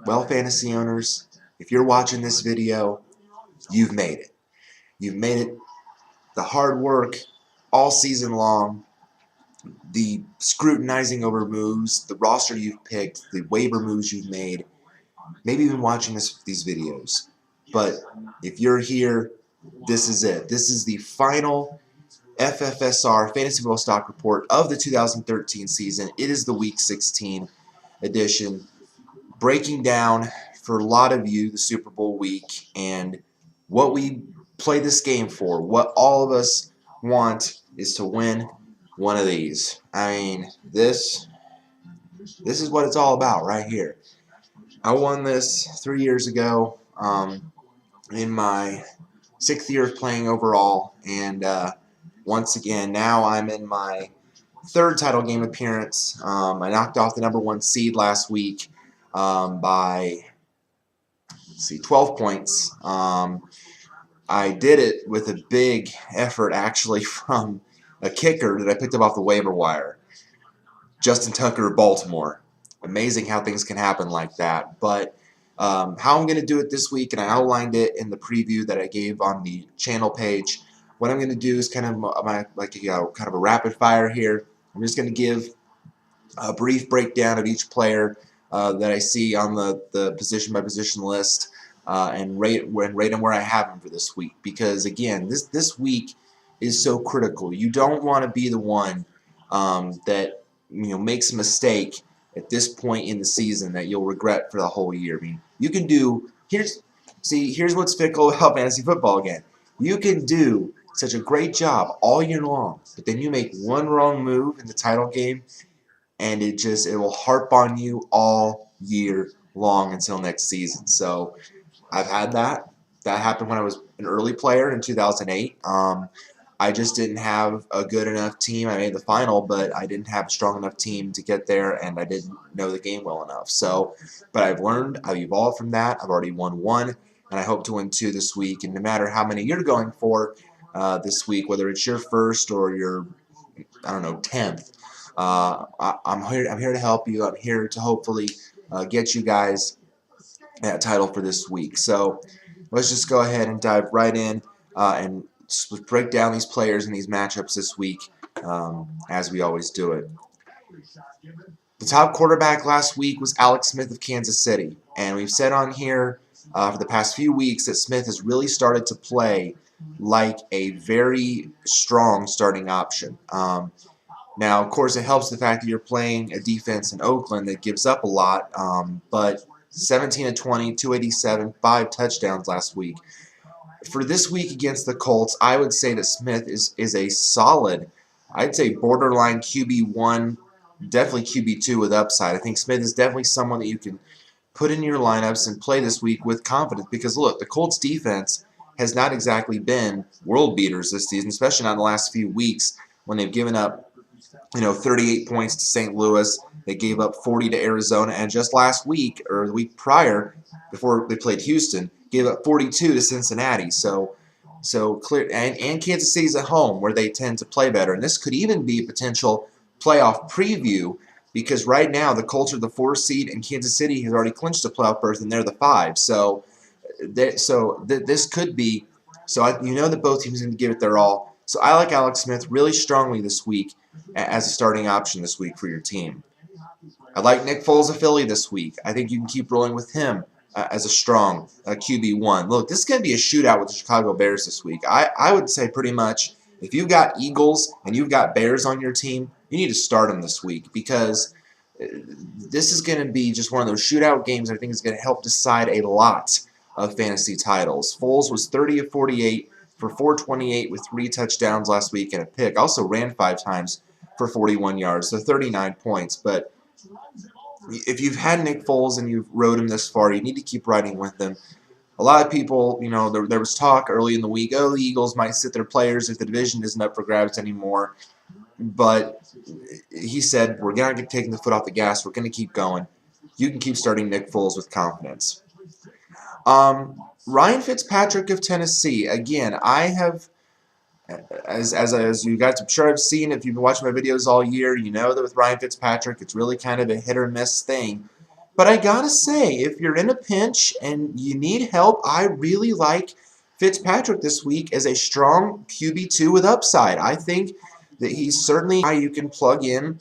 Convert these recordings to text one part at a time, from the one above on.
Well, fantasy owners, if you're watching this video, you've made it. You've made it. The hard work all season long, the scrutinizing over moves, the roster you've picked, the waiver moves you've made, maybe even watching these videos. But if you're here, this is it. This is the final FFSR Fantasy Football Stock Report of the 2013 season. It is the Week 16 edition, breaking down for a lot of you the Super Bowl week and what we play this game for. What all of us want is to win one of these. I mean, this is what it's all about right here. I won this 3 years ago in my 6th year of playing overall, and once again, now I'm in my 3rd title game appearance. I knocked off the #1 seed last week by 12 points. I did it with a big effort, actually, from a kicker that I picked up off the waiver wire, Justin Tucker of Baltimore. Amazing how things can happen like that. But how I'm going to do it this week, and I outlined it in the preview that I gave on the channel page. What I'm going to do is kind of kind of a rapid fire here. I'm just going to give a brief breakdown of each player that I see on the position by position list and rate them where I have them for this week. Because again, this week is so critical. You don't want to be the one that makes a mistake at this point in the season that you'll regret for the whole year. I mean, you can do here's what's fickle about fantasy football again. You can do such a great job all year long, but then you make one wrong move in the title game, and it will harp on you all year long until next season. So I've had that. That happened when I was an early player in 2008. I just didn't have a good enough team. I made the final, but I didn't have a strong enough team to get there, and I didn't know the game well enough. So, but I've learned, I've evolved from that. I've already won one, and I hope to win two this week. And no matter how many you're going for this week, whether it's your first or your, 10th, I'm here to help you. I'm here to hopefully get you guys that title for this week. So let's just go ahead and dive right in and break down these players and these matchups this week as we always do it. The top quarterback last week was Alex Smith of Kansas City, and we've said on here for the past few weeks that Smith has really started to play like a very strong starting option. Now, of course, it helps the fact that you're playing a defense in Oakland that gives up a lot, but 17 of 20, 287, 5 touchdowns last week. For this week against the Colts, I would say that Smith is a solid, I'd say borderline QB1, definitely QB2 with upside. I think Smith is definitely someone that you can put in your lineups and play this week with confidence because, look, the Colts defense has not exactly been world beaters this season, especially not in the last few weeks when they've given up 38 points to St. Louis. They gave up 40 to Arizona, and just last week or the week prior, before they played Houston, gave up 42 to Cincinnati. So clear, and Kansas City's at home where they tend to play better. And this could even be a potential playoff preview because right now the Colts are the 4 seed and Kansas City has already clinched a playoff berth and they're the 5. So this could be. So you know that both teams are going to give it their all. So I like Alex Smith really strongly this week as a starting option this week for your team. I like Nick Foles of Philly this week. I think you can keep rolling with him as a strong QB1. Look, this is going to be a shootout with the Chicago Bears this week. I would say pretty much if you've got Eagles and you've got Bears on your team, you need to start them this week because this is going to be just one of those shootout games I think is going to help decide a lot of fantasy titles. Foles was 30 of 48 for 428 with 3 touchdowns last week and a pick. Also ran 5 times for 41 yards, so 39 points. But if you've had Nick Foles and you've rode him this far, you need to keep riding with him. A lot of people, there was talk early in the week, the Eagles might sit their players if the division isn't up for grabs anymore. But he said, we're not going to take the foot off the gas. We're going to keep going. You can keep starting Nick Foles with confidence. Ryan Fitzpatrick of Tennessee. Again, I have, as you guys I'm sure have seen, if you've been watching my videos all year, you know that with Ryan Fitzpatrick, it's really kind of a hit or miss thing. But I gotta say, if you're in a pinch and you need help, I really like Fitzpatrick this week as a strong QB2 with upside. I think that he's certainly a guy you can plug in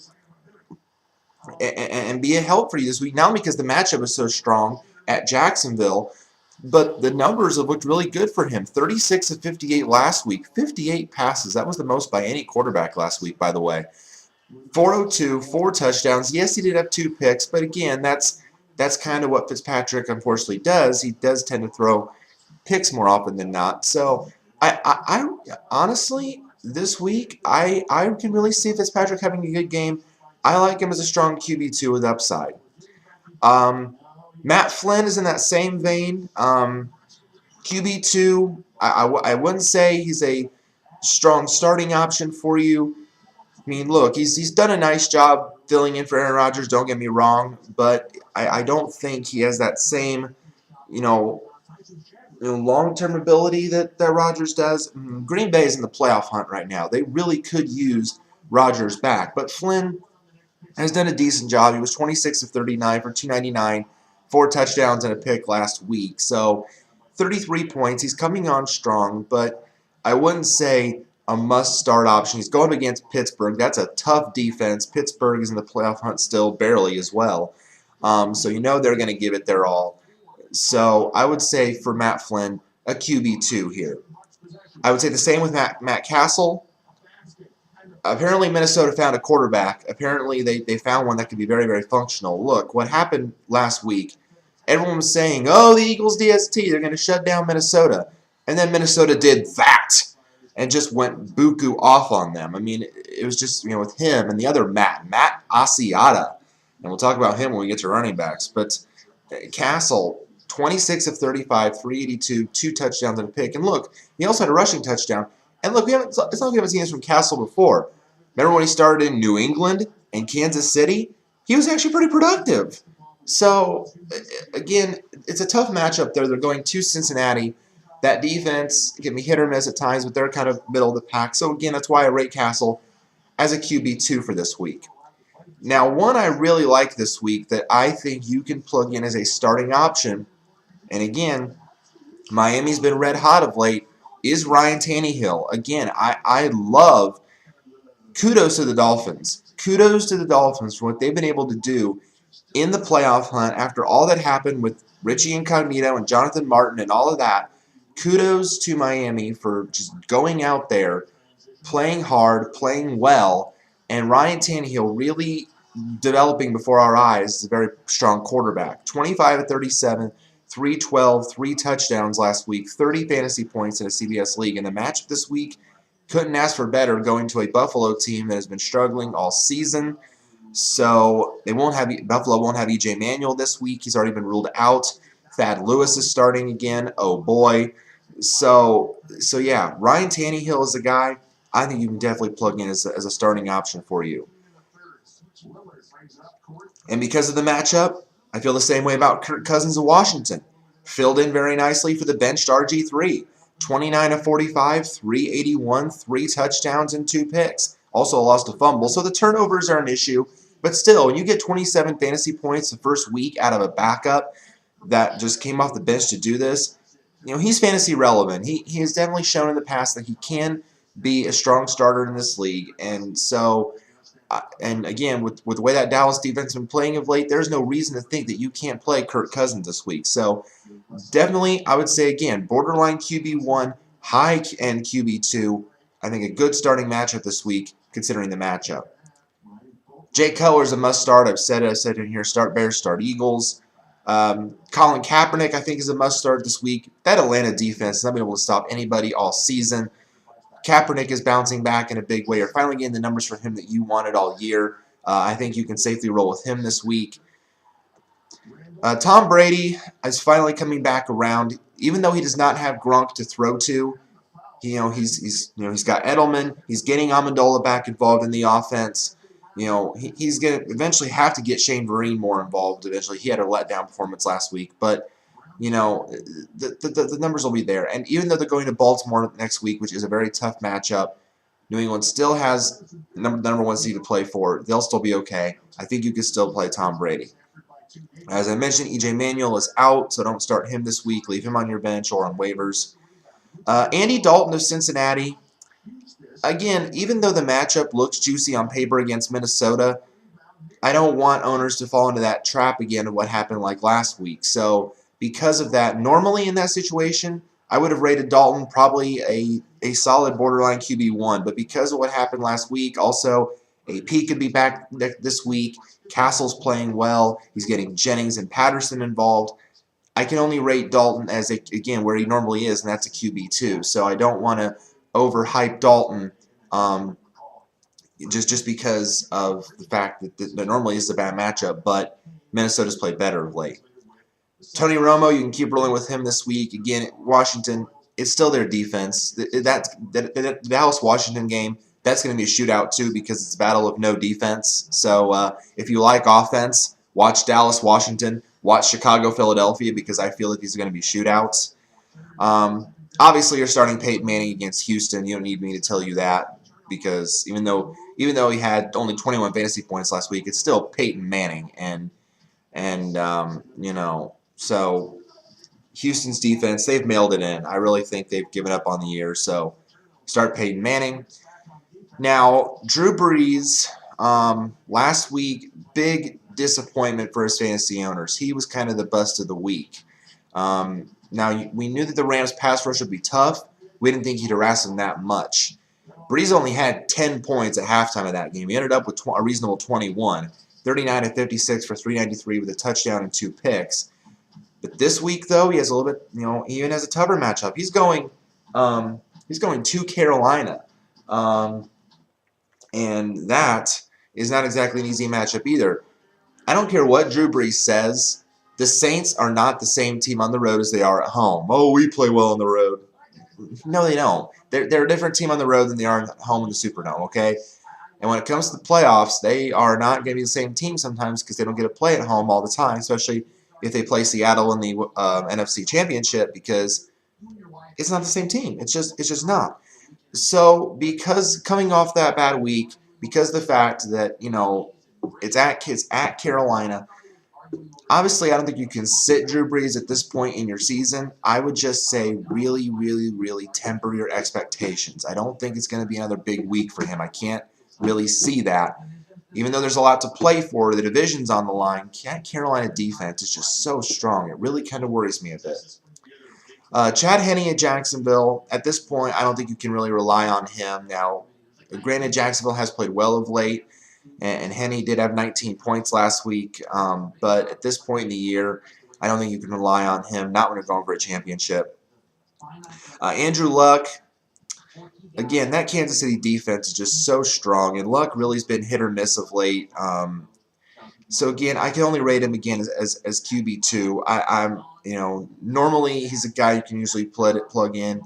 and be a help for you this week, not only because the matchup is so strong at Jacksonville, but the numbers have looked really good for him. 36 of 58 last week, 58 passes. That was the most by any quarterback last week, by the way. 402, 4 touchdowns. Yes, he did have 2 picks, but again, that's kind of what Fitzpatrick unfortunately does. He does tend to throw picks more often than not. So I honestly, this week, I can really see Fitzpatrick having a good game. I like him as a strong QB2 with upside. Matt Flynn is in that same vein. QB2, I wouldn't say he's a strong starting option for you. I mean, look, he's done a nice job filling in for Aaron Rodgers, don't get me wrong, but I don't think he has that same, long-term ability that Rodgers does. Green Bay is in the playoff hunt right now. They really could use Rodgers back, but Flynn has done a decent job. He was 26 of 39 for 299, 4 touchdowns and a pick last week. So 33 points. He's coming on strong, but I wouldn't say a must-start option. He's going against Pittsburgh. That's a tough defense. Pittsburgh is in the playoff hunt still, barely as well. So they're going to give it their all. So I would say for Matt Flynn, a QB2 here. I would say the same with Matt Castle. Apparently Minnesota found a quarterback. Apparently they found one that could be very, very functional. Look, what happened last week, everyone was saying, oh, the Eagles DST, they're going to shut down Minnesota. And then Minnesota did that and just went buku off on them. I mean, it was just, with him and the other Matt Asiata. And we'll talk about him when we get to running backs. But Castle, 26 of 35, 382, 2 touchdowns and a pick. And look, he also had a rushing touchdown. And look, it's not like we haven't seen this from Castle before. Remember when he started in New England and Kansas City? He was actually pretty productive. So, again, it's a tough matchup there. They're going to Cincinnati. That defense can be hit or miss at times, but they're kind of middle of the pack. So, again, that's why I rate Castle as a QB2 for this week. Now, one I really like this week that I think you can plug in as a starting option, and again, Miami's been red hot of late, is Ryan Tannehill. Again, I love, kudos to the Dolphins. Kudos to the Dolphins for what they've been able to do in the playoff hunt after all that happened with Richie Incognito and Jonathan Martin and all of that. Kudos to Miami for just going out there, playing hard, playing well, and Ryan Tannehill really developing before our eyes as a very strong quarterback. 25 of 37, 312, 3 touchdowns last week, 30 fantasy points in a CBS league. And the matchup this week, couldn't ask for better, going to a Buffalo team that has been struggling all season. So Buffalo won't have E.J. Manuel this week. He's already been ruled out. Thad Lewis is starting again. Oh boy. So yeah, Ryan Tannehill is a guy I think you can definitely plug in as a starting option for you. And because of the matchup, I feel the same way about Kirk Cousins of Washington. Filled in very nicely for the benched RG3. 29 of 45, 381, 3 touchdowns and 2 picks. Also lost a fumble, so the turnovers are an issue. But still, when you get 27 fantasy points the first week out of a backup that just came off the bench to do this, he's fantasy relevant. He has definitely shown in the past that he can be a strong starter in this league. And so, and again, with the way that Dallas defense has been playing of late, there's no reason to think that you can't play Kirk Cousins this week. So definitely, I would say, again, borderline QB1, high-end QB2. I think a good starting matchup this week, considering the matchup. Jake Cutler is a must-start. I've said it in here. Start Bears, start Eagles. Colin Kaepernick, I think, is a must-start this week. That Atlanta defense has not been able to stop anybody all season. Kaepernick is bouncing back in a big way. You're finally getting the numbers from him that you wanted all year. I think you can safely roll with him this week. Tom Brady is finally coming back around. Even though he does not have Gronk to throw to, he's got Edelman. He's getting Amendola back involved in the offense. He's going to eventually have to get Shane Vereen more involved eventually. He had a letdown performance last week, but the numbers will be there. And even though they're going to Baltimore next week, which is a very tough matchup, New England still has the number 1 seed to play for. They'll still be okay. I think you can still play Tom Brady. As I mentioned, E.J. Manuel is out, so don't start him this week. Leave him on your bench or on waivers. Andy Dalton of Cincinnati. Again, even though the matchup looks juicy on paper against Minnesota, I don't want owners to fall into that trap again of what happened like last week. So because of that, normally in that situation, I would have rated Dalton probably a solid borderline QB1. But because of what happened last week, also AP could be back this week. Castle's playing well. He's getting Jennings and Patterson involved. I can only rate Dalton as, again, where he normally is, and that's a QB2. So I don't want to overhype Dalton just because of the fact that normally is a bad matchup, but Minnesota's played better of late. Tony Romo, you can keep rolling with him this week. Again, Washington, it's still their defense. The Dallas-Washington game, that's going to be a shootout too because it's a battle of no defense. So if you like offense, watch Dallas-Washington. Watch Chicago-Philadelphia because I feel like these are going to be shootouts. Obviously, you're starting Peyton Manning against Houston. You don't need me to tell you that because even though he had only 21 fantasy points last week, it's still Peyton Manning, so Houston's defense, they've mailed it in. I really think they've given up on the year. So start Peyton Manning. Now, Drew Brees, last week, big disappointment for his fantasy owners. He was kind of the bust of the week. Now, we knew that the Rams' pass rush would be tough. We didn't think he'd harass them that much. Brees only had 10 points at halftime of that game. He ended up with a reasonable 21, 39 of 56 for 393 with a touchdown and 2 picks. But this week, though, he has a little bit, he even has a tougher matchup. He's going to Carolina. And that is not exactly an easy matchup either. I don't care what Drew Brees says. The Saints are not the same team on the road as they are at home. Oh, we play well on the road. No, they don't. They're a different team on the road than they are at home in the Superdome, okay? And when it comes to the playoffs, they are not going to be the same team sometimes because they don't get to play at home all the time, especially if they play Seattle in the NFC Championship because it's not the same team. It's just not. So because coming off that bad week, because the fact that, it's at Carolina, obviously I don't think you can sit Drew Brees at this point in your season. I would just say really, really, really temper your expectations. I don't think it's going to be another big week for him. I can't really see that. Even though there's a lot to play for, the division's on the line. Carolina defense is just so strong. It really kind of worries me a bit. Chad Henne at Jacksonville, at this point, I don't think you can really rely on him. Now, granted, Jacksonville has played well of late, and Henne did have 19 points last week, but at this point in the year, I don't think you can rely on him, not when you're going for a championship. Andrew Luck, again, that Kansas City defense is just so strong, and Luck really has been hit or miss of late. So again, I can only rate him again as QB2. I'm normally he's a guy you can usually plug in,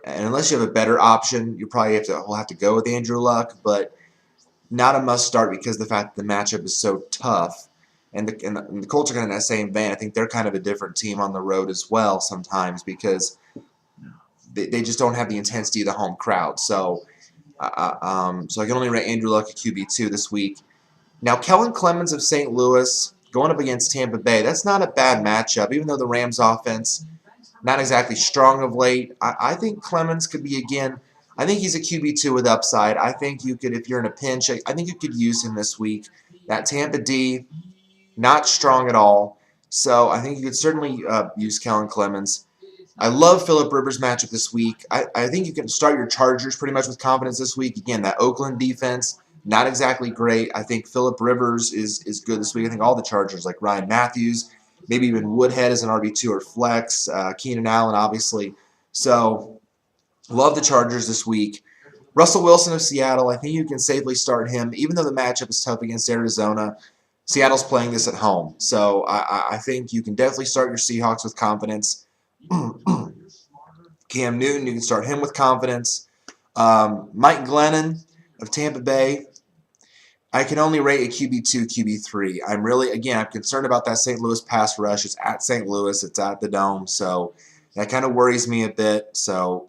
and unless you have a better option, you probably will have to go with Andrew Luck, but not a must start because of the fact that the matchup is so tough. And the Colts are kind of in that same vein. I think they're kind of a different team on the road as well sometimes because they just don't have the intensity of the home crowd. So I can only rate Andrew Luck at QB2 this week. Now, Kellen Clemens of St. Louis going up against Tampa Bay, that's not a bad matchup, even though the Rams' offense not exactly strong of late. I think Clemens could be, again, I think he's a QB2 with upside. I think you could, if you're in a pinch, I think you could use him this week. That Tampa D, not strong at all. So I think you could certainly use Kellen Clemens. I love Phillip Rivers' matchup this week. I think you can start your Chargers pretty much with confidence this week. Again, that Oakland defense, not exactly great. I think Phillip Rivers is good this week. I think all the Chargers, like Ryan Matthews, maybe even Woodhead as an RB2 or flex, Keenan Allen, obviously. So love the Chargers this week. Russell Wilson of Seattle, I think you can safely start him, even though the matchup is tough against Arizona. Seattle's playing this at home. So I think you can definitely start your Seahawks with confidence. Cam Newton, you can start him with confidence. Mike Glennon of Tampa Bay, I can only rate a QB2, QB3. I'm concerned about that St. Louis pass rush. It's at St. Louis. It's at the Dome. So that kind of worries me a bit. So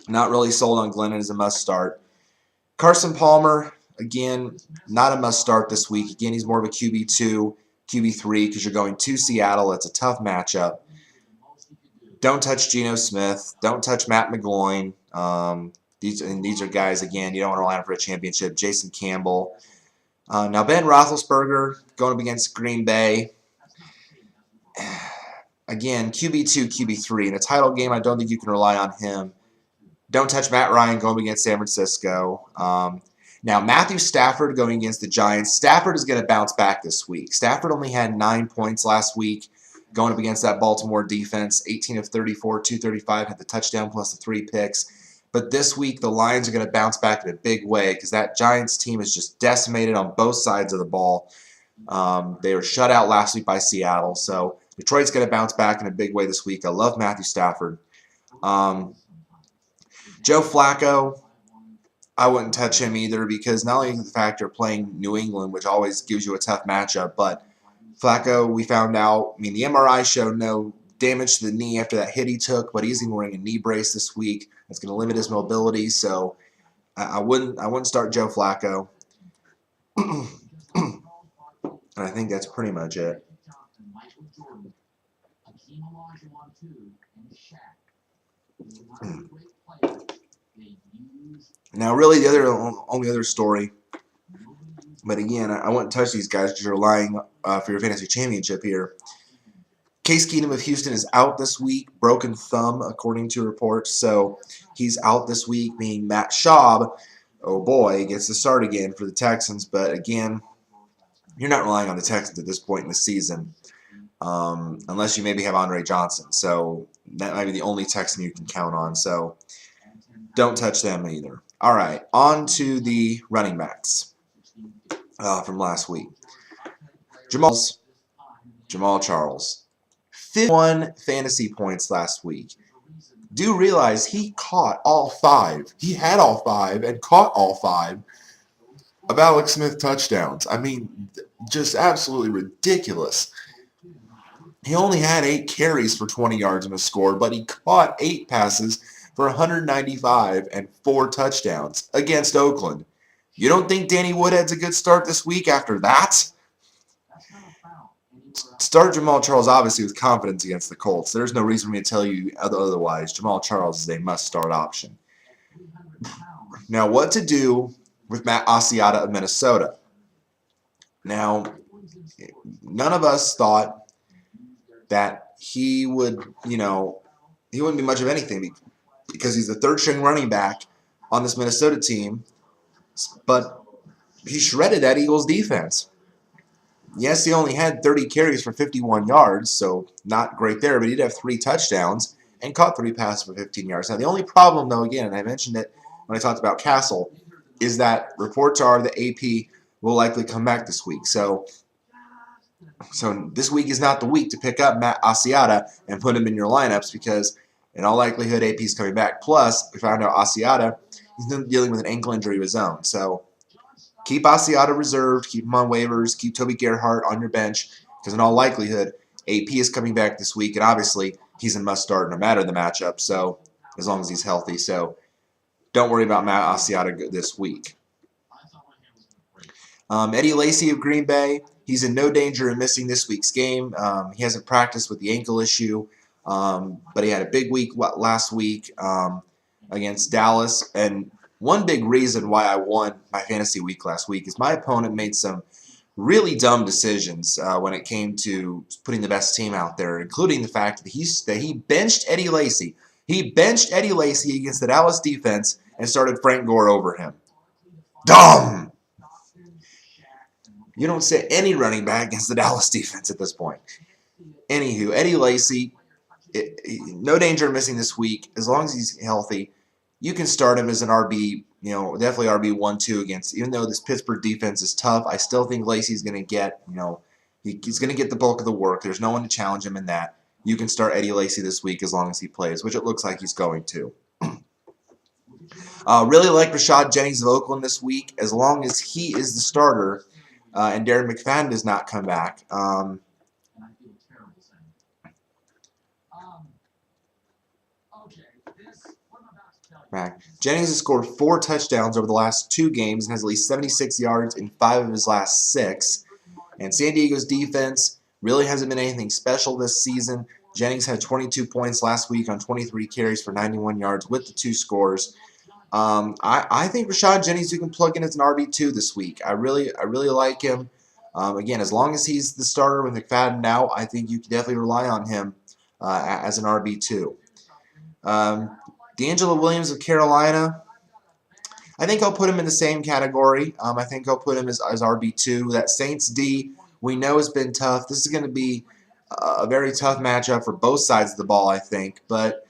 not really sold on Glennon as a must start. Carson Palmer, again, not a must start this week. Again, he's more of a QB2, QB3 because you're going to Seattle. It's a tough matchup. Don't touch Geno Smith. Don't touch Matt McGloin. These are guys, again, you don't want to rely on for a championship. Jason Campbell. Now, Ben Roethlisberger going up against Green Bay. Again, QB2, QB3. In a title game, I don't think you can rely on him. Don't touch Matt Ryan going up against San Francisco. Now, Matthew Stafford going against the Giants. Stafford is going to bounce back this week. Stafford only had 9 points last week going up against that Baltimore defense. 18 of 34, 235, had the touchdown plus the 3 picks. But this week, the Lions are going to bounce back in a big way because that Giants team is just decimated on both sides of the ball. They were shut out last week by Seattle. So Detroit's going to bounce back in a big way this week. I love Matthew Stafford. Joe Flacco, I wouldn't touch him either because not only the fact they're playing New England, which always gives you a tough matchup, but Flacco, we found out, I mean, the MRI showed no damage to the knee after that hit he took, but he's even wearing a knee brace this week. That's going to limit his mobility, so I wouldn't start Joe Flacco. And I think that's pretty much it. Now, really, the only other story, but again, I wouldn't touch these guys because you're relying for your fantasy championship here. Case Keenum of Houston is out this week, broken thumb, according to reports, so he's out this week, meaning Matt Schaub, oh boy, gets to start again for the Texans, but again, you're not relying on the Texans at this point in the season, unless you maybe have Andre Johnson, so that might be the only Texan you can count on, so don't touch them either. All right, on to the running backs from last week. Jamal Charles. 51 fantasy points last week. Do realize he caught all 5. He had all 5 and caught all 5 of Alex Smith touchdowns. I mean, just absolutely ridiculous. He only had 8 carries for 20 yards and a score, but he caught 8 passes for 195 and 4 touchdowns against Oakland. You don't think Danny Woodhead's a good start this week after that? Start Jamal Charles, obviously, with confidence against the Colts. There's no reason for me to tell you otherwise. Jamal Charles is a must-start option. Now, what to do with Matt Asiata of Minnesota? Now, none of us thought that he would, he wouldn't be much of anything because he's the third-string running back on this Minnesota team, but he shredded that Eagles defense. Yes, he only had 30 carries for 51 yards, so not great there, but he did have 3 touchdowns and caught 3 passes for 15 yards. Now, the only problem, though, again, and I mentioned it when I talked about Castle, is that reports are that AP will likely come back this week. So this week is not the week to pick up Matt Asiata and put him in your lineups because, in all likelihood, AP is coming back. Plus, we found out Asiata, he's dealing with an ankle injury of his own. So keep Asiata reserved, keep him on waivers, keep Toby Gerhart on your bench, because in all likelihood, AP is coming back this week, and obviously he's a must-start no matter the matchup, so as long as he's healthy. So don't worry about Matt Asiata this week. Eddie Lacy of Green Bay, he's in no danger of missing this week's game. He hasn't practiced with the ankle issue, but he had a big week last week against Dallas, and one big reason why I won my fantasy week last week is my opponent made some really dumb decisions when it came to putting the best team out there, including the fact that he benched Eddie Lacy. He benched Eddie Lacy against the Dallas defense and started Frank Gore over him. Dumb! You don't sit any running back against the Dallas defense at this point. Anywho, Eddie Lacy, no danger of missing this week as long as he's healthy. You can start him as an RB, definitely RB 1-2 against. Even though this Pittsburgh defense is tough, I still think Lacy's going to get, he's going to get the bulk of the work. There's no one to challenge him in that. You can start Eddie Lacy this week as long as he plays, which it looks like he's going to. Really like Rashad Jennings of Oakland this week, as long as he is the starter and Darren McFadden does not come back. Back. Jennings has scored 4 touchdowns over the last 2 games and has at least 76 yards in 5 of his last 6. And San Diego's defense really hasn't been anything special this season. Jennings had 22 points last week on 23 carries for 91 yards with the 2 scores. I think Rashad Jennings you can plug in as an RB2 this week. I really like him. Again, as long as he's the starter with McFadden out, I think you can definitely rely on him as an RB2. D'Angelo Williams of Carolina, I think I'll put him in the same category. I think I'll put him as RB2. That Saints D we know has been tough. This is going to be a very tough matchup for both sides of the ball, I think. But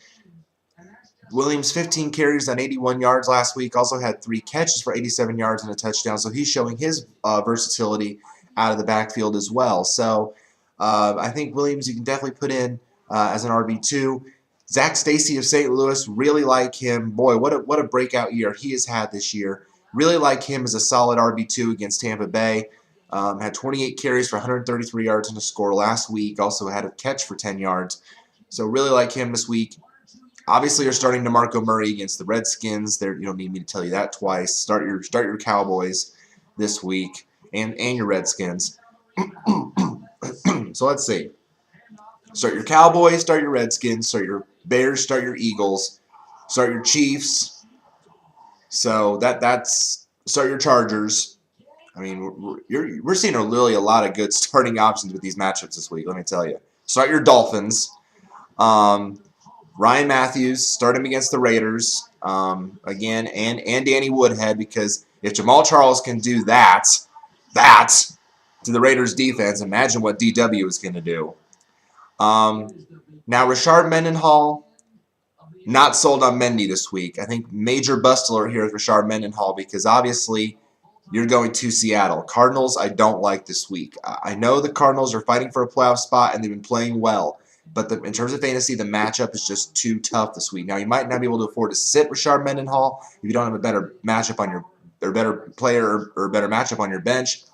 Williams, 15 carries on 81 yards last week, also had 3 catches for 87 yards and a touchdown. So he's showing his versatility out of the backfield as well. So I think Williams you can definitely put in as an RB2. Zach Stacy of St. Louis, really like him. Boy, what a breakout year he has had this year. Really like him as a solid RB2 against Tampa Bay. Had 28 carries for 133 yards and a score last week. Also had a catch for 10 yards. So really like him this week. Obviously, you're starting DeMarco Murray against the Redskins. You don't need me to tell you that twice. Start your Cowboys this week and your Redskins. So let's see. Start your Cowboys, start your Redskins, start your Bears, start your Eagles, start your Chiefs. So that's start your Chargers. I mean, we're seeing really a lot of good starting options with these matchups this week. Let me tell you. Start your Dolphins. Ryan Matthews, start him against the Raiders again, and Danny Woodhead, because if Jamal Charles can do that to the Raiders defense, imagine what DW is going to do. Now, Rashard Mendenhall, not sold on Mendy this week. I think major bust alert here with Rashard Mendenhall because obviously you're going to Seattle. Cardinals, I don't like this week. I know the Cardinals are fighting for a playoff spot and they've been playing well, but in terms of fantasy, the matchup is just too tough this week. Now, you might not be able to afford to sit Rashard Mendenhall if you don't have a better matchup on or better player or better matchup on your bench.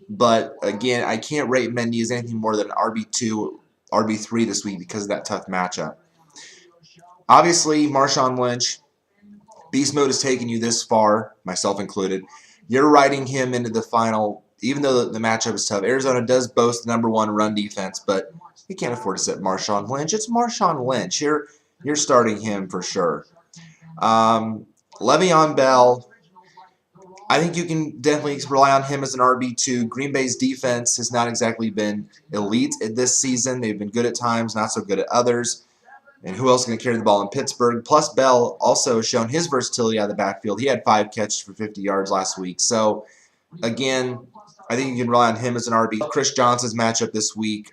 But again, I can't rate Mendy as anything more than an RB2. RB3 this week because of that tough matchup. Obviously, Marshawn Lynch, beast mode has taken you this far, myself included. You're riding him into the final, even though the matchup is tough. Arizona does boast the #1 run defense, but you can't afford to sit Marshawn Lynch. It's Marshawn Lynch. You're starting him for sure. Le'Veon Bell, I think you can definitely rely on him as an RB2. Green Bay's defense has not exactly been elite this season. They've been good at times, not so good at others. And who else is going to carry the ball in Pittsburgh? Plus, Bell also has shown his versatility out of the backfield. He had 5 catches for 50 yards last week. So, again, I think you can rely on him as an RB. Chris Johnson's matchup this week.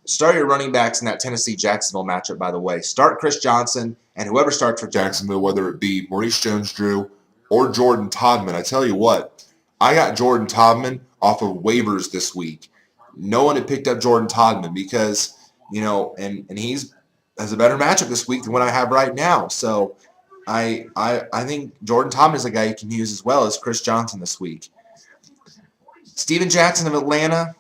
Start your running backs in that Tennessee-Jacksonville matchup, by the way. Start Chris Johnson, and whoever starts for Jacksonville, whether it be Maurice Jones-Drew or Jordan Todman. I tell you what, I got Jordan Todman off of waivers this week. No one had picked up Jordan Todman because, and he's has a better matchup this week than what I have right now. So I think Jordan Todman is a guy you can use as well as Chris Johnson this week. Steven Jackson of Atlanta,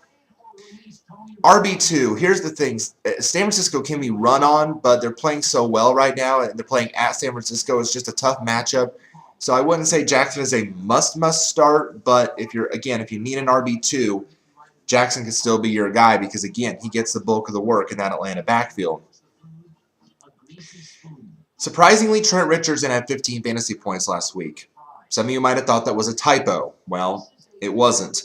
RB2. Here's the thing. San Francisco can be run on, but they're playing so well right now, and they're playing at San Francisco. It's just a tough matchup. So I wouldn't say Jackson is a must start, but if you need an RB2, Jackson can still be your guy because, again, he gets the bulk of the work in that Atlanta backfield. Surprisingly, Trent Richardson had 15 fantasy points last week. Some of you might have thought that was a typo. Well, it wasn't.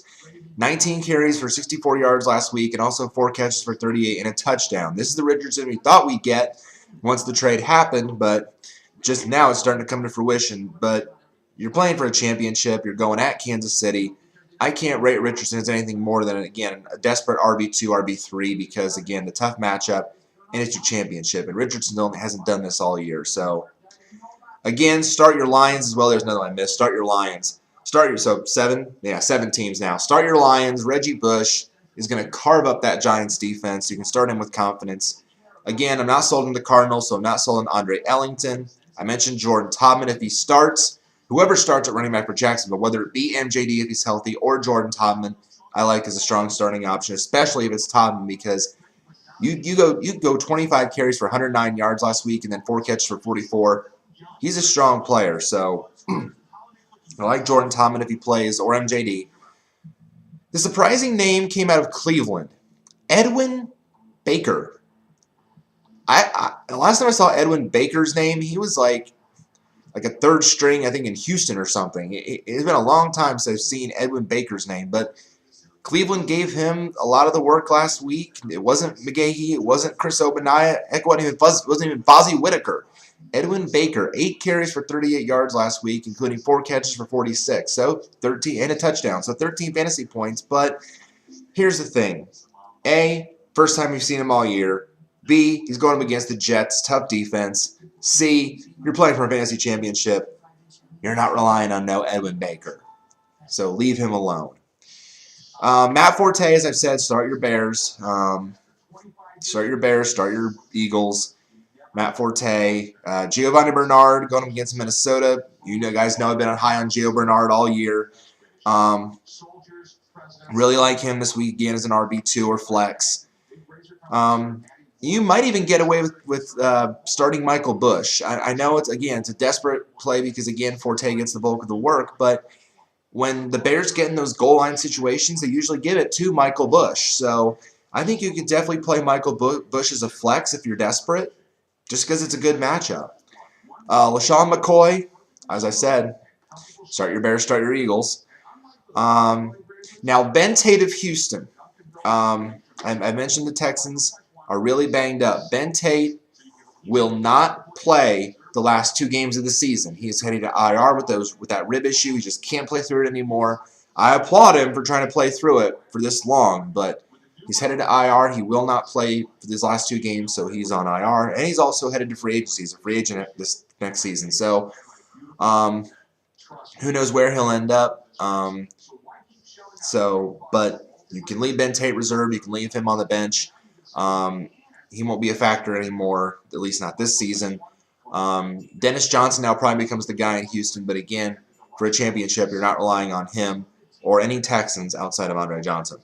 19 carries for 64 yards last week and also 4 catches for 38 and a touchdown. This is the Richardson we thought we'd get once the trade happened, but just now it's starting to come to fruition. But you're playing for a championship. You're going at Kansas City. I can't rate Richardson as anything more than, again, a desperate RB2, RB3 because, again, the tough matchup, and it's your championship. And Richardson hasn't done this all year. So, again, start your Lions as well. There's another one I missed. Start your Lions. Seven teams now. Start your Lions. Reggie Bush is going to carve up that Giants defense. You can start him with confidence. Again, I'm not sold on the Cardinals, so I'm not sold on Andre Ellington. I mentioned Jordan Todman if he starts. Whoever starts at running back for Jacksonville, whether it be MJD if he's healthy or Jordan Todman, I like as a strong starting option, especially if it's Todman because you go 25 carries for 109 yards last week and then 4 catches for 44. He's a strong player, so I like Jordan Thomas if he plays, or MJD. The surprising name came out of Cleveland. Edwin Baker. The last time I saw Edwin Baker's name, he was like a third string, I think, in Houston or something. It's been a long time since I've seen Edwin Baker's name, but Cleveland gave him a lot of the work last week. It wasn't McGahee. It wasn't Chris Obanaya. It wasn't even Fozzie Whitaker. Edwin Baker, 8 carries for 38 yards last week, including 4 catches for 46. So 13 and a touchdown. So 13 fantasy points. But here's the thing. A, first time you've seen him all year. B, he's going up against the Jets, tough defense. C, you're playing for a fantasy championship. You're not relying on no Edwin Baker. So leave him alone. Matt Forte, as I've said, start your Bears. Start your Eagles. Matt Forte. Giovanni Bernard going up against Minnesota. You guys know I've been high on Gio Bernard all year. Really like him this week again as an RB2 or flex. You might even get away with starting Michael Bush. I know it's a desperate play because, again, Forte gets the bulk of the work, but when the Bears get in those goal line situations, they usually give it to Michael Bush. So I think you could definitely play Michael Bush as a flex if you're desperate, just because it's a good matchup. LaShawn McCoy, as I said, start your Bears, start your Eagles. Now, Ben Tate of Houston. I mentioned the Texans are really banged up. Ben Tate will not play the last 2 games of the season. He is heading to IR with that rib issue. He just can't play through it anymore. I applaud him for trying to play through it for this long, but he's headed to IR. He will not play for these last 2 games, so he's on IR. And he's also headed to free agency. He's a free agent this next season. So who knows where he'll end up. But you can leave Ben Tate reserved. You can leave him on the bench. He won't be a factor anymore, at least not this season. Dennis Johnson now probably becomes the guy in Houston, but again, for a championship, you're not relying on him or any Texans outside of Andre Johnson.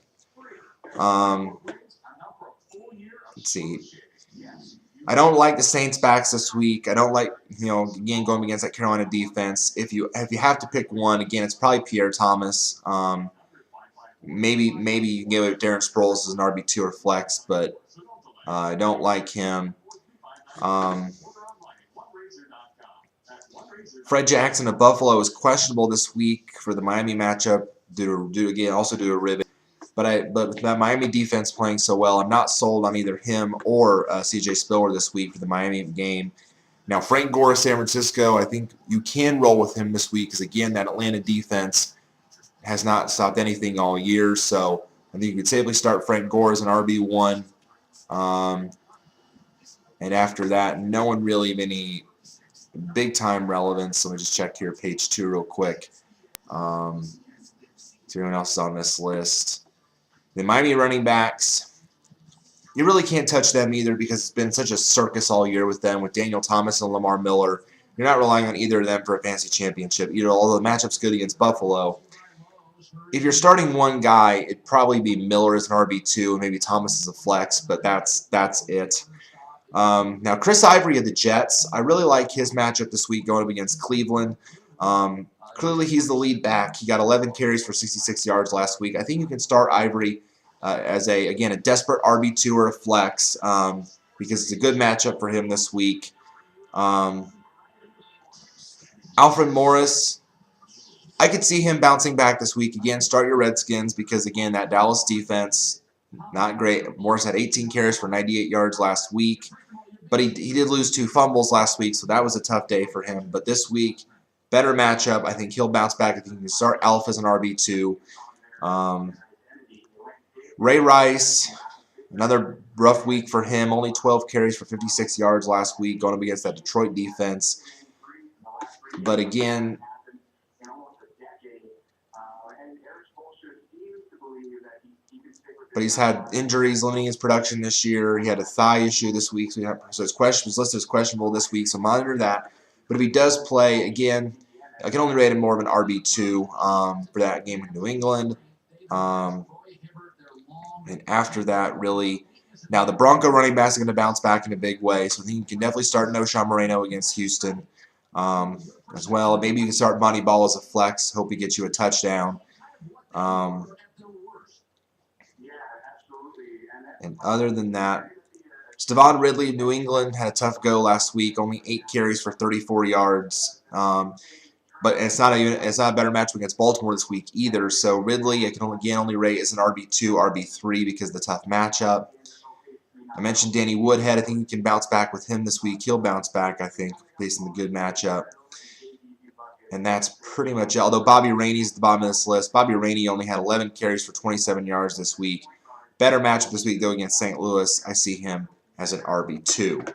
Let's see. I don't like the Saints backs this week. I don't like, again, going against that Carolina defense. If you have to pick one, again, it's probably Pierre Thomas. Maybe you can give it Darren Sproles as an RB2 or flex, but I don't like him. Fred Jackson of Buffalo is questionable this week for the Miami matchup due to a rib. But with that Miami defense playing so well, I'm not sold on either him or C.J. Spiller this week for the Miami game. Now, Frank Gore of San Francisco, I think you can roll with him this week because, again, that Atlanta defense has not stopped anything all year. So I think you could safely start Frank Gore as an RB1. And after that, no one really of any big-time relevance. Let me just check here, page 2 real quick. See anyone else on this list. The Miami running backs, you really can't touch them either because it's been such a circus all year with them, with Daniel Thomas and Lamar Miller. You're not relying on either of them for a fantasy championship, although the matchup's good against Buffalo. If you're starting one guy, it'd probably be Miller as an RB2 and maybe Thomas as a flex, but that's it. Now, Chris Ivory of the Jets, I really like his matchup this week going up against Cleveland. Clearly, he's the lead back. He got 11 carries for 66 yards last week. I think you can start Ivory as a desperate RB2 or a flex because it's a good matchup for him this week. Alfred Morris, I could see him bouncing back this week. Again, start your Redskins because, again, that Dallas defense, not great. Morris had 18 carries for 98 yards last week, but he did lose 2 fumbles last week, so that was a tough day for him. But this week, better matchup. I think he'll bounce back. I think you can start Alf as an RB2. Ray Rice, another rough week for him. Only 12 carries for 56 yards last week going up against that Detroit defense. But again, he's had injuries limiting his production this year. He had a thigh issue this week, so his was listed as questionable this week, so monitor that. But if he does play, again, I can only rate him more of an RB2 for that game in New England. And after that, really, now the Bronco running backs are going to bounce back in a big way, so I think you can definitely start Noshawn Moreno against Houston. as well. Maybe you can start Monty Ball as a flex. Hope he gets you a touchdown. And other than that, Stevan Ridley of New England had a tough go last week. Only 8 carries for 34 yards. But it's not a better matchup against Baltimore this week either. So Ridley, I can only rate as an RB2, RB3 because of the tough matchup. I mentioned Danny Woodhead. I think you can bounce back with him this week. He'll bounce back, I think, based on the good matchup. And that's pretty much it. Although Bobby Rainey's at the bottom of this list. Bobby Rainey only had 11 carries for 27 yards this week. Better matchup this week, though, against St. Louis. I see him as an RB2.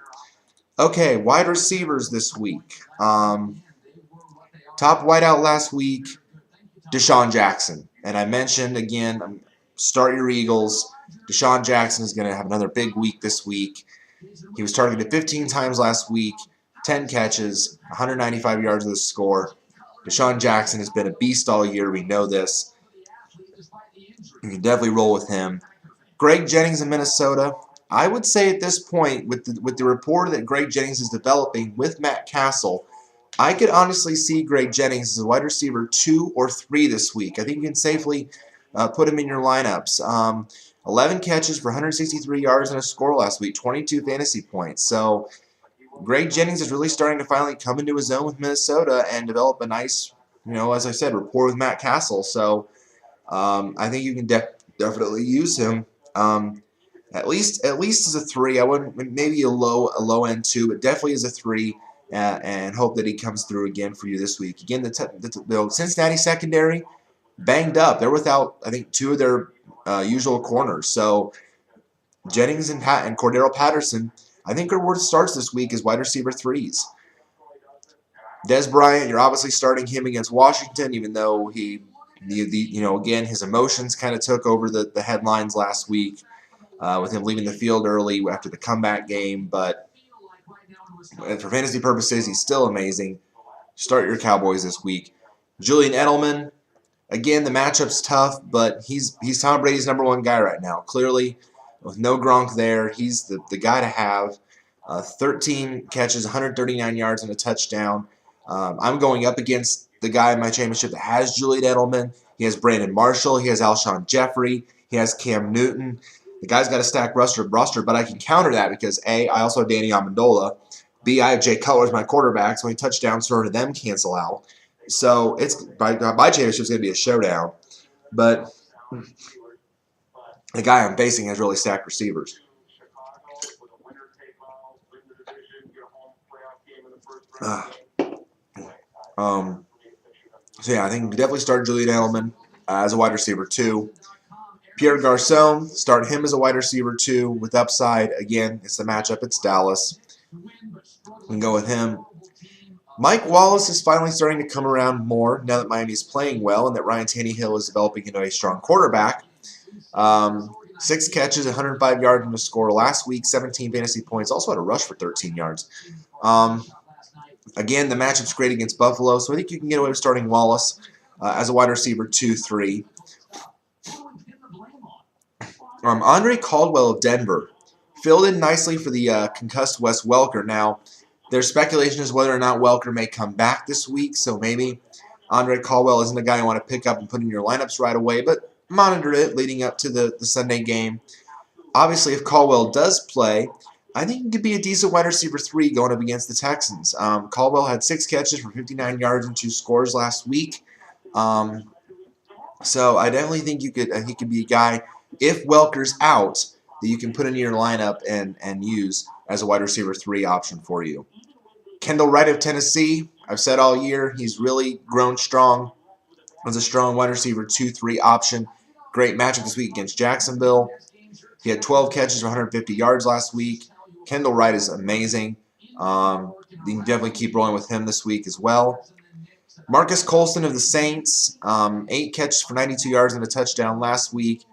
Okay, wide receivers this week. Top wideout last week, Deshaun Jackson. And I mentioned, again, start your Eagles. Deshaun Jackson is going to have another big week this week. He was targeted 15 times last week, 10 catches, 195 yards of the score. Deshaun Jackson has been a beast all year. We know this. You can definitely roll with him. Greg Jennings in Minnesota. I would say at this point, with the rapport that Greg Jennings is developing with Matt Castle, I could honestly see Greg Jennings as a wide receiver 2 or 3 this week. I think you can safely put him in your lineups. 11 catches for 163 yards and a score last week, 22 fantasy points. So Greg Jennings is really starting to finally come into his own with Minnesota and develop a nice, as I said, rapport with Matt Castle. So I think you can definitely use him. At least as a 3. I wouldn't, maybe a low end 2, but definitely as a 3. And hope that he comes through again for you this week. Again, the Cincinnati secondary banged up. They're without, I think, 2 of their usual corners. So Jennings and Cordero Patterson, I think, are worth starts this week as wide receiver 3s. Des Bryant, you're obviously starting him against Washington, even though again, his emotions kind of took over the headlines last week with him leaving the field early after the comeback game, but for fantasy purposes, he's still amazing. Start your Cowboys this week. Julian Edelman, again, the matchup's tough, but he's Tom Brady's #1 guy right now. Clearly, with no Gronk there, he's the guy to have. 13 catches, 139 yards, and a touchdown. I'm going up against the guy in my championship that has Julian Edelman. He has Brandon Marshall. He has Alshon Jeffrey. He has Cam Newton. The guy's got a stacked roster, but I can counter that because, A, I also have Danny Amendola. B, I have Jay Cutler as my quarterback, so any touchdowns thrown to them cancel out. So it's my championship is going to be a showdown. But the guy I'm facing has really stacked receivers. So yeah, I think you can definitely start Julian Edelman as a wide receiver 2. Pierre Garçon, start him as a wide receiver 2 with upside. Again, it's the matchup. It's Dallas. We can go with him. Mike Wallace is finally starting to come around more now that Miami's playing well and that Ryan Tannehill is developing into a strong quarterback. 6 catches, 105 yards in the score last week, 17 fantasy points. Also had a rush for 13 yards. Again, the matchup's great against Buffalo, so I think you can get away with starting Wallace as a wide receiver 2-3. Andre Caldwell of Denver filled in nicely for the concussed Wes Welker. Now, there's speculation as whether or not Welker may come back this week, so maybe Andre Caldwell isn't a guy you want to pick up and put in your lineups right away, but monitor it leading up to the Sunday game. Obviously, if Caldwell does play, I think he could be a decent wide receiver 3 going up against the Texans. Caldwell had 6 catches for 59 yards and 2 scores last week. So I definitely think he could be a guy, if Welker's out, that you can put into your lineup and use as a wide receiver 3 option for you. Kendall Wright of Tennessee, I've said all year, he's really grown strong as a strong wide receiver 2-3 option. Great matchup this week against Jacksonville. He had 12 catches for 150 yards last week. Kendall Wright is amazing. You can definitely keep rolling with him this week as well. Marcus Colston of the Saints, 8 catches for 92 yards and a touchdown last week.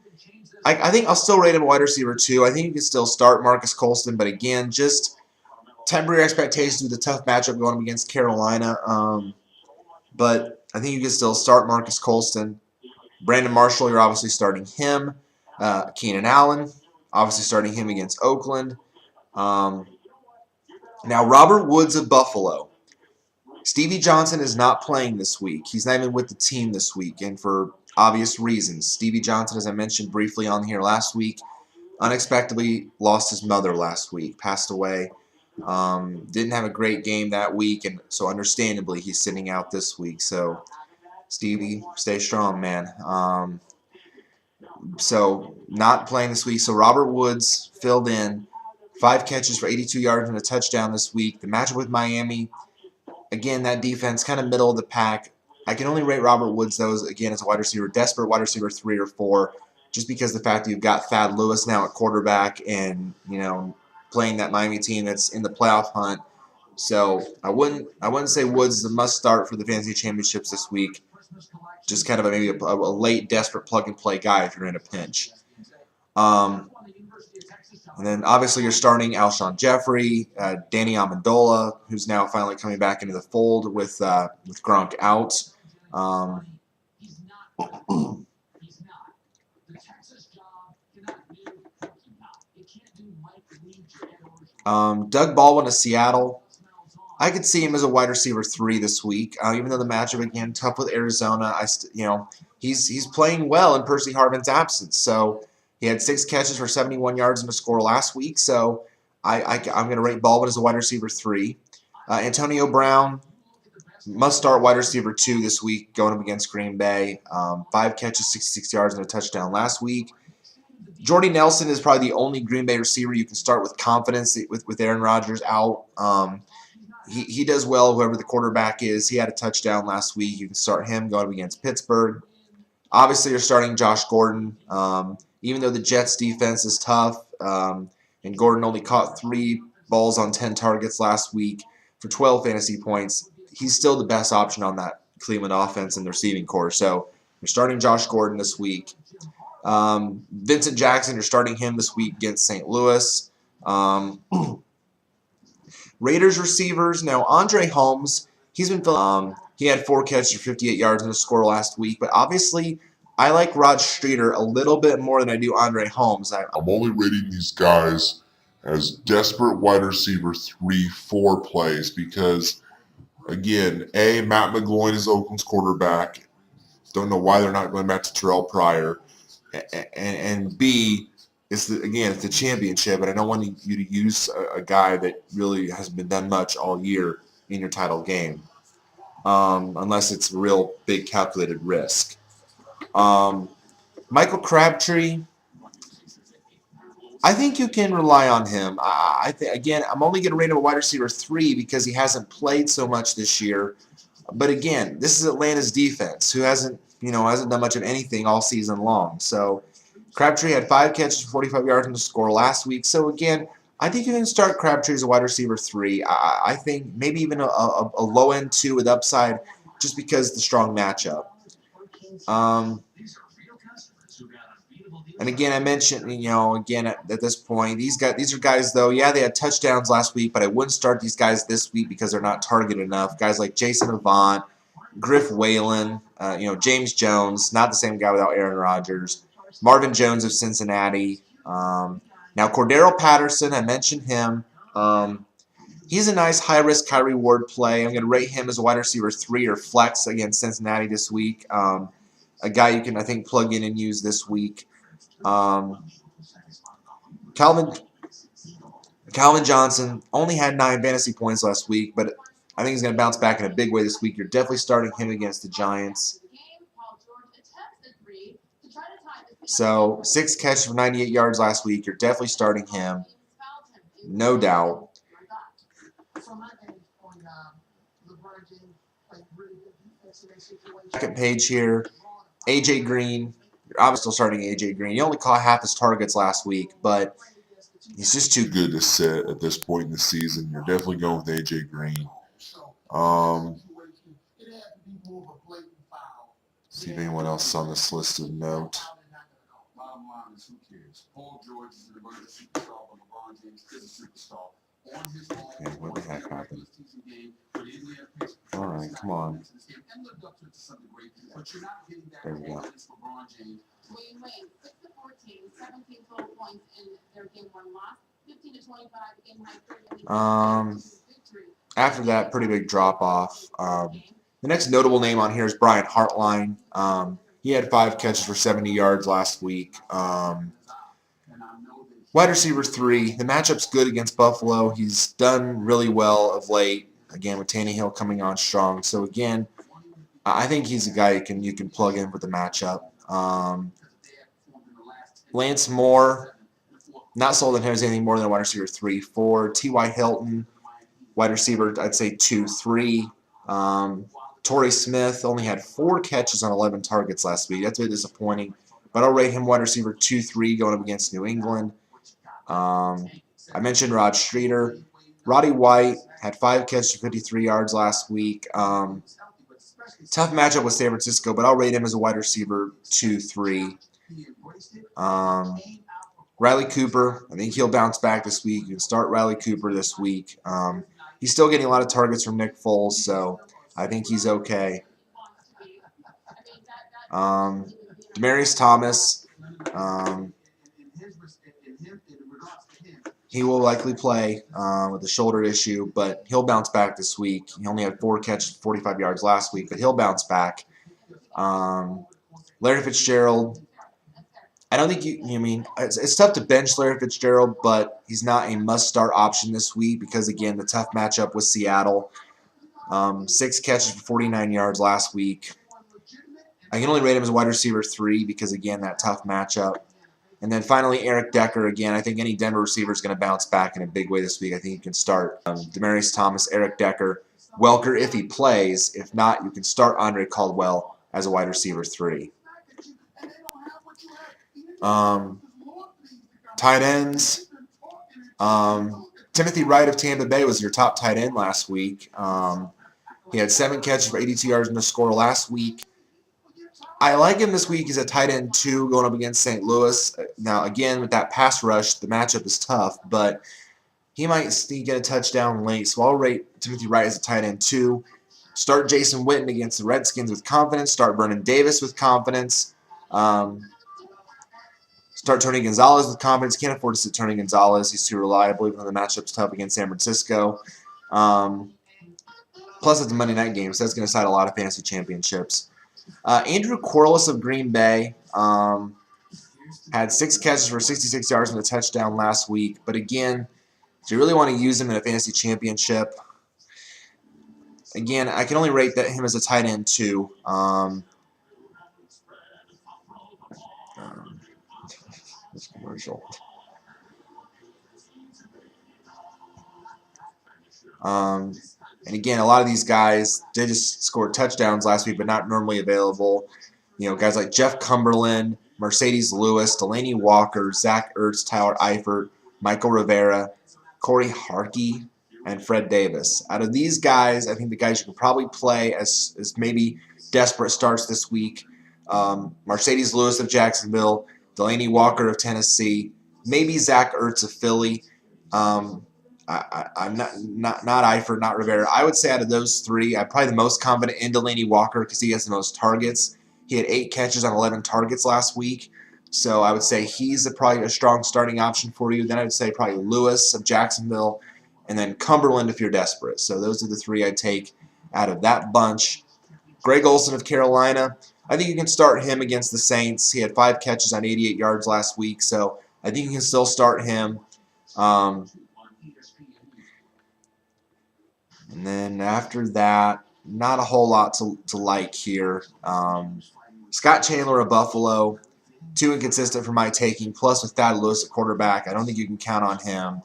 I think I'll still rate him a wide receiver 2. I think you can still start Marcus Colston, but again, just temporary expectations with the tough matchup going up against Carolina. But I think you can still start Marcus Colston. Brandon Marshall, you're obviously starting him. Keenan Allen, obviously starting him against Oakland. Now, Robert Woods of Buffalo. Stevie Johnson is not playing this week. He's not even with the team this week, and for obvious reasons. Stevie Johnson, as I mentioned briefly on here last week, unexpectedly lost his mother last week, passed away. Didn't have a great game that week, and so understandably he's sitting out this week. So Stevie, stay strong, man. So not playing this week. So Robert Woods filled in, 5 catches for 82 yards and a touchdown this week. The matchup with Miami, again, that defense kind of middle of the pack. I can only rate Robert Woods, though, again, as a wide receiver, desperate wide receiver 3 or 4, just because the fact that you've got Thad Lewis now at quarterback and, you know, playing that Miami team that's in the playoff hunt. So I wouldn't say Woods is a must start for the fantasy championships this week. Just kind of maybe a late desperate plug and play guy if you're in a pinch. And then obviously you're starting Alshon Jeffrey, Danny Amendola, who's now finally coming back into the fold with Gronk out. Doug Baldwin of Seattle. I could see him as a wide receiver 3 this week, even though the matchup again tough with Arizona. He's playing well in Percy Harvin's absence. So he had 6 catches for 71 yards and a score last week. So I'm going to rate Baldwin as a wide receiver 3. Antonio Brown, must start wide receiver 2 this week, going up against Green Bay. 5 catches, 66 yards and a touchdown last week. Jordy Nelson is probably the only Green Bay receiver you can start with confidence with Aaron Rodgers out. He does well, whoever the quarterback is. He had a touchdown last week. You can start him going up against Pittsburgh. Obviously, you're starting Josh Gordon. Even though the Jets' defense is tough, and Gordon only caught 3 balls on 10 targets last week for 12 fantasy points, he's still the best option on that Cleveland offense in the receiving corps. So you're starting Josh Gordon this week. Vincent Jackson, you're starting him this week against St. Louis. Raiders receivers, now Andre Holmes, he's been he had 4 catches for 58 yards and a score last week, but obviously I like Rod Streeter a little bit more than I do Andre Holmes. I'm only rating these guys as desperate wide receiver 3-4 plays because, again, A, Matt McGloin is Oakland's quarterback. Don't know why they're not going back to Terrell Pryor. And B, it's the championship, and I don't want you to use a guy that really hasn't been done much all year in your title game, unless it's a real big calculated risk. Michael Crabtree, I think you can rely on him. Again, I'm only going to rate him a wide receiver 3 because he hasn't played so much this year. But again, this is Atlanta's defense, who hasn't done much of anything all season long. So Crabtree had 5 catches for 45 yards and a score last week. So again, I think you can start Crabtree as a wide receiver 3. I think maybe even a low end 2 with upside, just because of the strong matchup. And again, I mentioned, again at this point, these are guys though. Yeah, they had touchdowns last week, but I wouldn't start these guys this week because they're not targeted enough. Guys like Jason Avant, Griff Whalen, James Jones, not the same guy without Aaron Rodgers. Marvin Jones of Cincinnati. Now Cordero Patterson, I mentioned him. He's a nice high-risk, high-reward play. I'm going to rate him as a wide receiver 3 or flex against Cincinnati this week. A guy you can, I think, plug in and use this week. Calvin Johnson only had 9 fantasy points last week, but I think he's going to bounce back in a big way this week. You're definitely starting him against the Giants. So 6 catches for 98 yards last week. You're definitely starting him, no doubt. Second page here, A.J. Green. You're obviously still starting A.J. Green. He only caught half his targets last week, but he's just too good to sit at this point in the season. You're definitely going with A.J. Green. See if anyone else is on this list of note. Okay, what the heck happened? All right, come on. There we go. After that, pretty big drop-off. The next notable name on here is Brian Hartline. He had 5 catches for 70 yards last week. Wide receiver 3. The matchup's good against Buffalo. He's done really well of late. Again, with Tannehill coming on strong. So again, I think he's a guy you can plug in for the matchup. Lance Moore, not sold on him as anything more than a wide receiver 3. 4. T.Y. Hilton, wide receiver, I'd say 2, 3. Torrey Smith only had 4 catches on 11 targets last week. That's very disappointing. But I'll rate him wide receiver 2, 3 going up against New England. I mentioned Rod Streeter. Roddy White had 5 catches for 53 yards last week. Tough matchup with San Francisco, but I'll rate him as a wide receiver 2, 3. Riley Cooper, I think he'll bounce back this week. You can start Riley Cooper this week. He's still getting a lot of targets from Nick Foles, so I think he's okay. Demaryius Thomas, he will likely play with a shoulder issue, but he'll bounce back this week. He only had 4 catches, 45 yards last week, but he'll bounce back. Larry Fitzgerald, I don't think it's tough to bench Larry Fitzgerald, but he's not a must-start option this week because, again, the tough matchup with Seattle. 6 catches for 49 yards last week. I can only rate him as a wide receiver 3 because, again, that tough matchup. And then finally, Eric Decker. Again, I think any Denver receiver is going to bounce back in a big way this week. I think you can start Demaryius Thomas, Eric Decker, Welker if he plays. If not, you can start Andre Caldwell as a wide receiver 3. Tight ends. Timothy Wright of Tampa Bay was your top tight end last week. He had 7 catches for 82 yards in the score last week. I like him this week. He's a tight end 2 going up against St. Louis. Now, again, with that pass rush, the matchup is tough, but he might get a touchdown late. So I'll rate Timothy Wright as a tight end 2. Start Jason Witten against the Redskins with confidence. Start Vernon Davis with confidence. Start Tony Gonzalez with confidence. Can't afford to sit Tony Gonzalez. He's too reliable, even though the matchup's tough against San Francisco. Plus, it's a Monday night game, so that's going to decide a lot of fantasy championships. Andrew Corliss of Green Bay had 6 catches for 66 yards and a touchdown last week. But again, if you really want to use him in a fantasy championship, again, I can only rate him as a tight end 2. This commercial. And again, a lot of these guys did just score touchdowns last week, but not normally available. You know, guys like Jeff Cumberland, Mercedes Lewis, Delaney Walker, Zach Ertz, Tyler Eifert, Michael Rivera, Corey Harkey, and Fred Davis. Out of these guys, I think the guys you can probably play as maybe desperate starts this week, Mercedes Lewis of Jacksonville, Delaney Walker of Tennessee, maybe Zach Ertz of Philly. I'm not Eifert, not Rivera. I would say out of those 3, I'm probably the most confident in Delaney Walker because he has the most targets. He had 8 catches on 11 targets last week. So I would say he's probably a strong starting option for you. Then I would say probably Lewis of Jacksonville, and then Cumberland if you're desperate. So those are the 3 I'd take out of that bunch. Greg Olsen of Carolina, I think you can start him against the Saints. He had 5 catches on 88 yards last week, so I think you can still start him. And then after that, not a whole lot to like here. Scott Chandler of Buffalo, 2 inconsistent for my taking, plus with Thad Lewis at quarterback. I don't think you can count on him.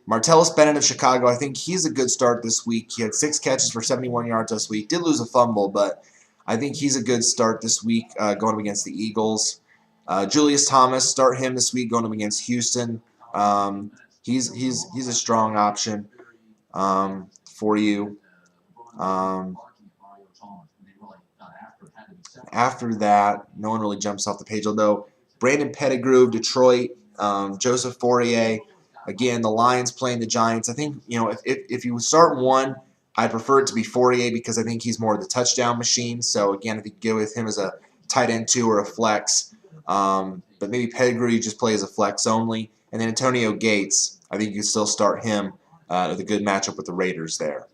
Martellus Bennett of Chicago, I think he's a good start this week. He had 6 catches for 71 yards this week. Did lose a fumble, but I think he's a good start this week going up against the Eagles. Julius Thomas, start him this week going up against Houston. He's a strong option for you. After that, no one really jumps off the page, although Brandon Pettigrew of Detroit, Joseph Fourier. Again, the Lions playing the Giants. I think, if you start one, I'd prefer it to be Fourier because I think he's more of the touchdown machine. So, again, if you go with him as a tight end 2 or a flex, but maybe Pettigrew you just play as a flex only. And then Antonio Gates, I think you can still start him with a good matchup with the Raiders there.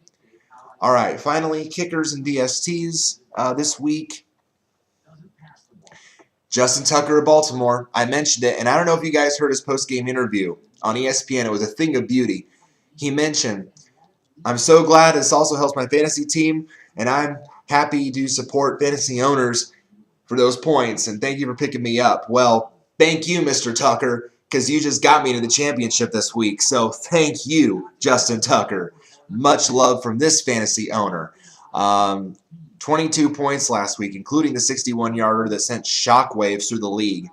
All right, finally, kickers and DSTs this week. Justin Tucker of Baltimore. I mentioned it, and I don't know if you guys heard his post-game interview on ESPN. It was a thing of beauty. He mentioned, I'm so glad this also helps my fantasy team, and I'm happy to support fantasy owners for those points, and thank you for picking me up. Well, thank you, Mr. Tucker, because you just got me to the championship this week. So thank you, Justin Tucker. Much love from this fantasy owner. 22 points last week, including the 61-yarder that sent shockwaves through the league.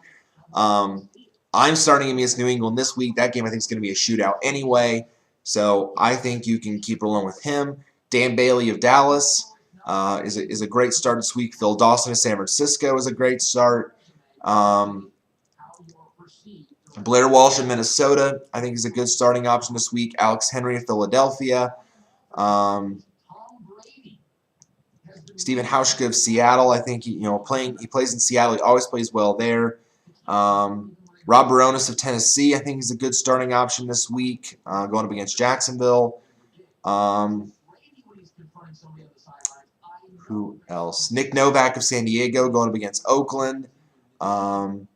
I'm starting against New England this week. That game I think is going to be a shootout anyway. So I think you can keep rolling with him. Dan Bailey of Dallas is a great start this week. Phil Dawson of San Francisco is a great start. Blair Walsh of Minnesota I think is a good starting option this week. Alex Henry of Philadelphia. Stephen Hauschka of Seattle, I think he plays in Seattle. He always plays well there. Rob Baronis of Tennessee, I think he's a good starting option this week, going up against Jacksonville. Who else? Nick Novak of San Diego going up against Oakland. Kai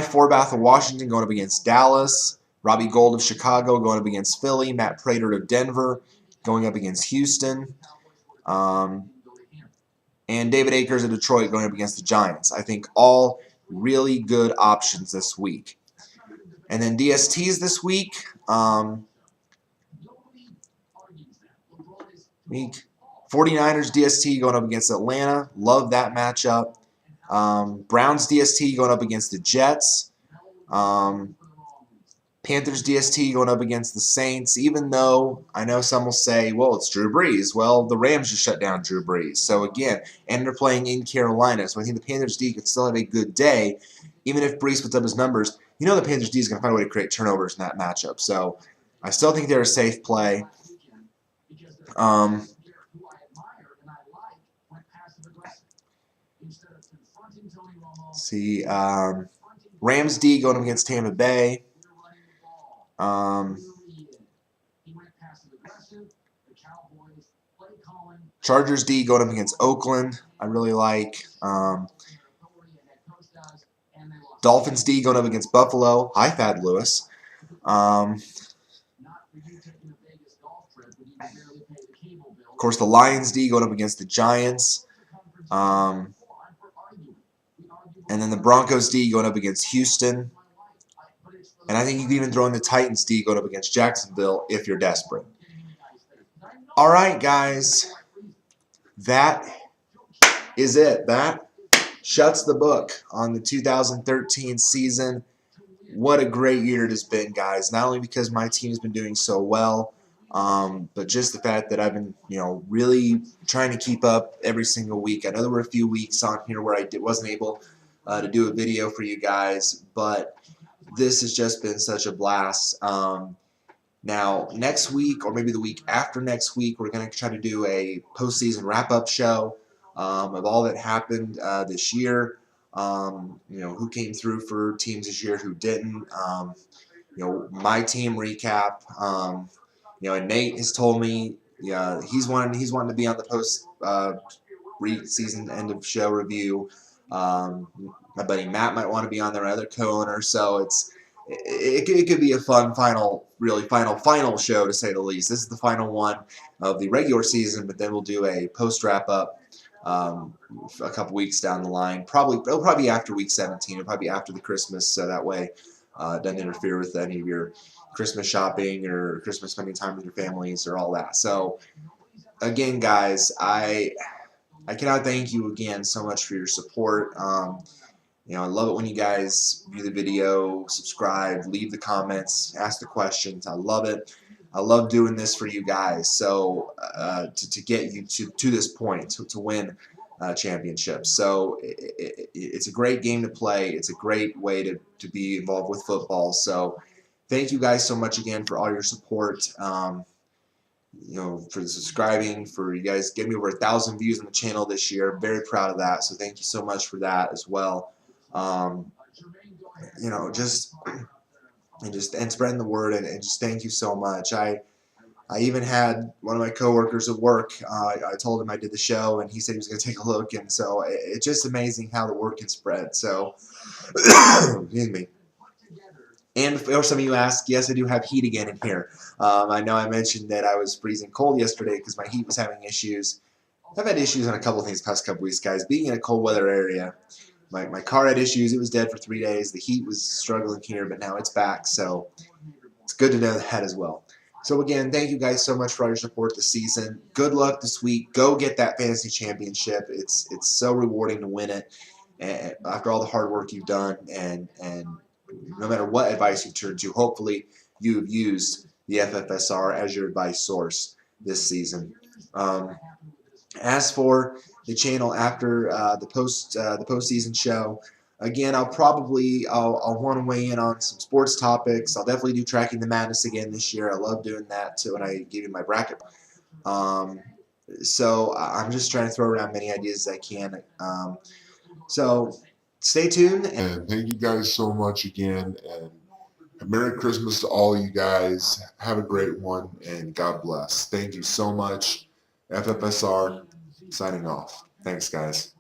Forbath of Washington going up against Dallas. Robbie Gould of Chicago going up against Philly. Matt Prater of Denver going up against Houston. And David Akers of Detroit going up against the Giants. I think all really good options this week. And then DSTs this week. Week 49ers DST going up against Atlanta. Love that matchup. Browns DST going up against the Jets. Panthers DST going up against the Saints, even though I know some will say, well, it's Drew Brees. Well, the Rams just shut down Drew Brees. So, again, and they're playing in Carolina. So I think the Panthers D could still have a good day, even if Brees puts up his numbers. You know the Panthers D is going to find a way to create turnovers in that matchup. So I still think they're a safe play. See, Rams D going up against Tampa Bay. Chargers D going up against Oakland. I really like. Dolphins D going up against Buffalo. Hi, Thad Lewis. Of course, the Lions D going up against the Giants. And then the Broncos D going up against Houston. And I think you can even throw in the Titans D going up against Jacksonville if you're desperate. All right, guys. That is it. That shuts the book on the 2013 season. What a great year it has been, guys. Not only because my team has been doing so well, but just the fact that I've been, really trying to keep up every single week. I know there were a few weeks on here where I wasn't able to do a video for you guys, but this has just been such a blast. Now, next week, or maybe the week after next week, we're going to try to do a postseason wrap-up show of all that happened this year. Who came through for teams this year, who didn't. My team recap. And Nate has told me, he's wanting to be on the season end of show review. My buddy Matt might want to be on there, other co-owner. So it could be a fun final show, to say the least. This is the final one of the regular season, but then we'll do a post wrap up a couple weeks down the line. It'll probably be after week 17. It'll probably be after the Christmas, so that way it doesn't interfere with any of your Christmas shopping or Christmas spending time with your families or all that. So again, guys, I cannot thank you again so much for your support. I love it when you guys view the video, subscribe, leave the comments, ask the questions. I love it. I love doing this for you guys. So to get you to this point, to win championships. So it's a great game to play. It's a great way to be involved with football. So thank you guys so much again for all your support. For the subscribing, for you guys getting me over 1,000 views on the channel this year. I'm very proud of that. So thank you so much for that as well. And spreading the word and just thank you so much. I I even had one of my coworkers at work. I told him I did the show, and he said he was going to take a look. And so it's just amazing how the word can spread. So, excuse me. And before some of you ask, yes, I do have heat again in here. I know I mentioned that I was freezing cold yesterday because my heat was having issues. I've had issues on a couple of things the past couple weeks, guys. Being in a cold weather area, my car had issues. It was dead for 3 days. The heat was struggling here, but now it's back. So it's good to know that as well. So again, thank you guys so much for all your support this season. Good luck this week. Go get that fantasy championship. It's so rewarding to win it after all the hard work you've done, and no matter what advice you turn to, hopefully you've used the FFSR as your advice source this season. As for the channel after the postseason show, again, I'll want to weigh in on some sports topics. I'll definitely do tracking the madness again this year. I love doing that too when I give you my bracket. So I'm just trying to throw around many ideas as I can. So stay tuned. And thank you guys so much again. And Merry Christmas to all you guys. Have a great one, and God bless. Thank you so much. FFSR signing off. Thanks, guys.